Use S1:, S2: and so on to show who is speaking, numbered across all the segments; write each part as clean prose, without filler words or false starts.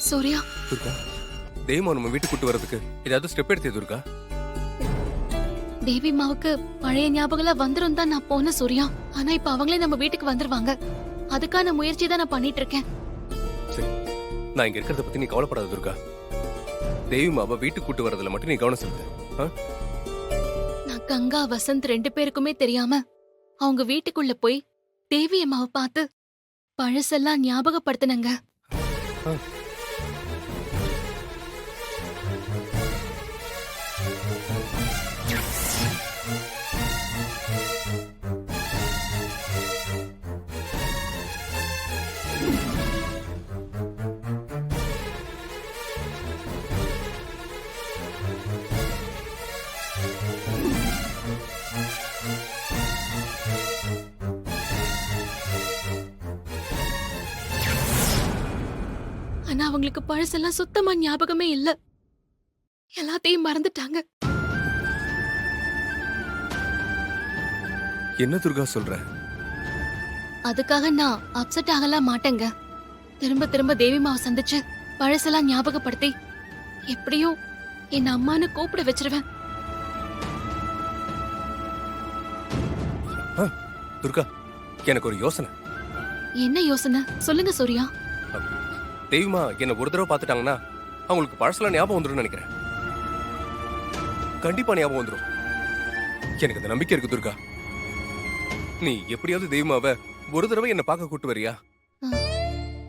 S1: சூர்யா,
S2: துர்கா, தெய்வம் நம்ம வீட்டுக்கு கூட்டு வரதுக்கு ஏதாவது ஸ்டெப் எடுத்தே துர்கா?
S1: தேவி மாவுக்கு பழைய ஞாபகம் வந்துரும் தான் நான் போன சூர்யா. ஆனா இப்ப அவங்களே நம்ம வீட்டுக்கு வந்துருவாங்க. அதுக்கான முயற்சி தான் நான் பண்ணிட்டு இருக்கேன்.
S2: சரி, நான் இங்க இருக்கிறத பத்தி நீ கவலைப்படாத துர்கா. தெய்வமாவை வீட்டுக்கு கூட்டு வரதுல மட்டும் நீ கவனம் செலுத்து. ஆ?
S1: நான் கங்கா வசந்த் 2 பேருக்குமே தெரியாம அவங்க வீட்டுக்குள்ள போய் தேவி அம்மாவை பார்த்து பழசெல்லாம் ஞாபகப்படுத்தினங்க.
S2: ஆ.
S1: ஆனா அவங்களுக்கு பழசெல்லாம் சுத்தமா ஞாபகமே இல்ல. எல்லாத்தையும் மறந்துட்டாங்க.
S2: என்ன துர்கா சொல்ற?
S1: அதுக்காக நான் அப்செட் ஆகலாம் மாட்டேங்க. திரும்ப திரும்ப தேவி மாவை சந்திச்சு பழசெல்லாம் ஞாபகப்படுத்தி எப்படியும் என் அம்மான்னு கூப்பிட வச்சிருவேன்.
S2: ஆ, துர்கா, எனக்கு ஒரு யோசனை.
S1: என்ன யோசனை சொல்லுங்க சூர்யா.
S2: தெய்வமா என்ன ஒரு தடவை பார்த்துட்டாங்கன்னா அவங்களுக்கு பழசெல்லாம் ஞாபகம் வந்துடும் நினைக்கிறேன். கண்டிப்பா ஞாபகம் வந்துடும். எனக்கு அந்த நம்பிக்கை இருக்கு துர்கா. நீ எப்படியாவது தெய்வமாவை ஒரு தடவை என்ன பார்க்க கூட்டு வரியா?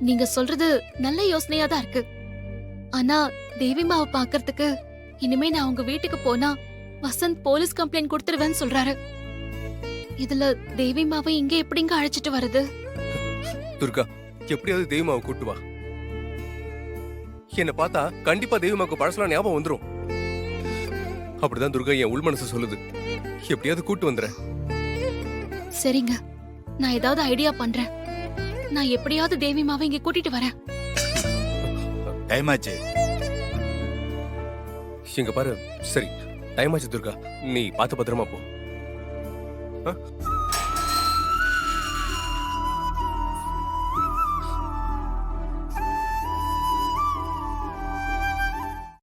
S1: நீங்க சொல்றது நல்ல யோசனையா தான் இருக்கு. ஆனா தேவி மாவை பாக்குறதுக்கு இனிமே நான் உங்க வீட்டுக்கு போனா வசந்த் போலீஸ் கம்ப்ளைண்ட் கொடுத்துருவேன்னு சொல்றாரு. இதுல தேவி மாவை இங்க எப்படிங்க அழைச்சிட்டு வருது?
S2: துர்கா, எப்படியாவது தெய்வமாவை கூட்டு வா. என்ன பார்த்தா கண்டிப்பா தெய்வமாக்கு பழசெல்லாம் ஞாபகம் வந்துரும். அப்படிதான் துர்கா என் உள் மனசு சொல்லுது. எப்படியாவது கூட்டு வந்துறேன்.
S1: சரிங்க, நான் ஏதாவது ஐடியா பண்றேன். நான் எப்படியாவது தேவி மாவை இங்க கூட்டிட்டு வரேன்.
S3: டைம் ஆச்சு.
S2: இங்க பாரு. சரி, டைம் ஆச்சு துர்கா. நீ பார்த்து பத்திரமா போ. ஆ?